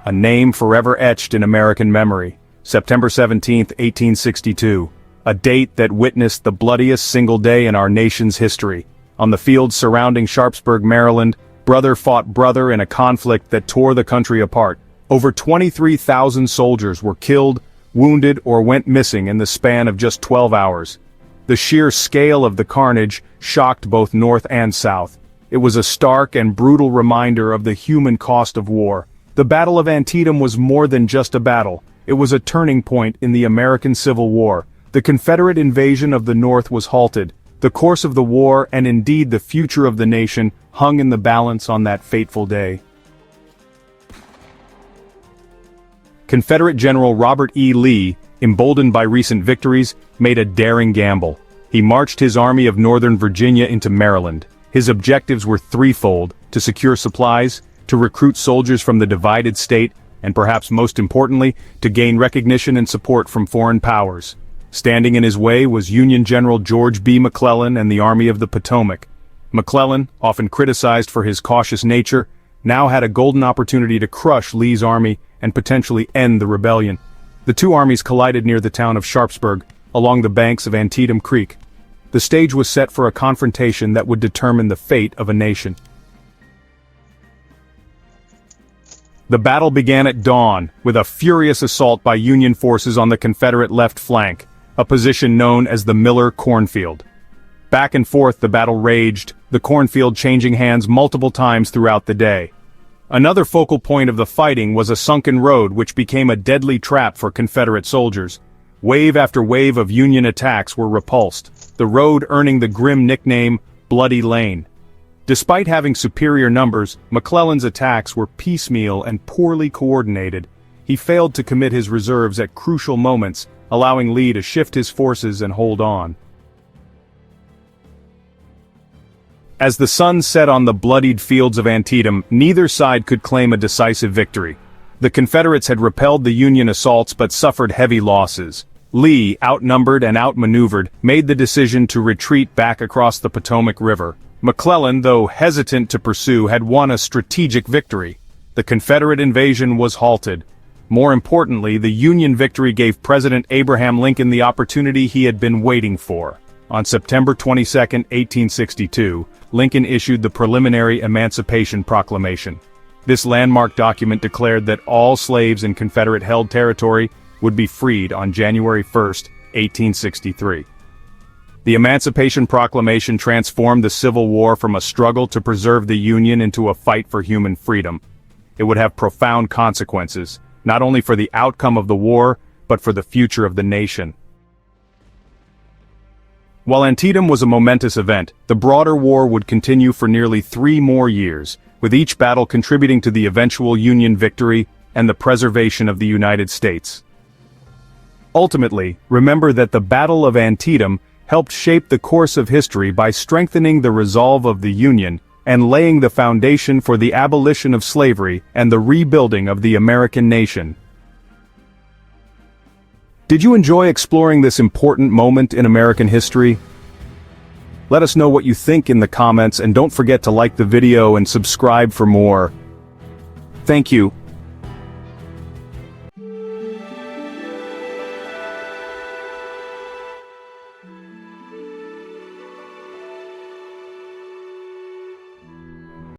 a name forever etched in American memory. September 17, 1862, a date that witnessed the bloodiest single day in our nation's history. On the fields surrounding Sharpsburg, Maryland, brother fought brother in a conflict that tore the country apart. Over 23,000 soldiers were killed, wounded, or went missing in the span of just 12 hours. The sheer scale of the carnage shocked both North and South. It was a stark and brutal reminder of the human cost of war. The Battle of Antietam was more than just a battle. It was a turning point in the American Civil War. The Confederate invasion of the North was halted. The course of the war, and indeed the future of the nation, hung in the balance on that fateful day. Confederate General Robert E. Lee, emboldened by recent victories, made a daring gamble. He marched his army of Northern Virginia into Maryland. His objectives were threefold: to secure supplies, to recruit soldiers from the divided state, and perhaps most importantly, to gain recognition and support from foreign powers. Standing in his way was Union General George B. McClellan and the Army of the Potomac. McClellan, often criticized for his cautious nature, now had a golden opportunity to crush Lee's army and potentially end the rebellion. The two armies collided near the town of Sharpsburg, along the banks of Antietam Creek. The stage was set for a confrontation that would determine the fate of a nation. The battle began at dawn, with a furious assault by Union forces on the Confederate left flank, a position known as the Miller Cornfield. Back and forth the battle raged, the cornfield changing hands multiple times throughout the day. Another focal point of the fighting was a sunken road which became a deadly trap for Confederate soldiers. Wave after wave of Union attacks were repulsed, the road earning the grim nickname Bloody Lane. Despite having superior numbers, McClellan's attacks were piecemeal and poorly coordinated. He failed to commit his reserves at crucial moments, allowing Lee to shift his forces and hold on. As the sun set on the bloodied fields of Antietam, neither side could claim a decisive victory. The Confederates had repelled the Union assaults but suffered heavy losses. Lee, outnumbered and outmaneuvered, made the decision to retreat back across the Potomac River. McClellan, though hesitant to pursue, had won a strategic victory. The Confederate invasion was halted. More importantly, the Union victory gave President Abraham Lincoln the opportunity he had been waiting for. On September 22, 1862, Lincoln issued the preliminary Emancipation Proclamation. This landmark document declared that all slaves in Confederate-held territory would be freed on January 1, 1863. The Emancipation Proclamation transformed the Civil War from a struggle to preserve the Union into a fight for human freedom. It would have profound consequences, not only for the outcome of the war, but for the future of the nation. While Antietam was a momentous event, the broader war would continue for nearly 3 more years, with each battle contributing to the eventual Union victory and the preservation of the United States. Ultimately, remember that the Battle of Antietam helped shape the course of history by strengthening the resolve of the Union and laying the foundation for the abolition of slavery and the rebuilding of the American nation. Did you enjoy exploring this important moment in American history? Let us know what you think in the comments, and don't forget to like the video and subscribe for more. Thank you.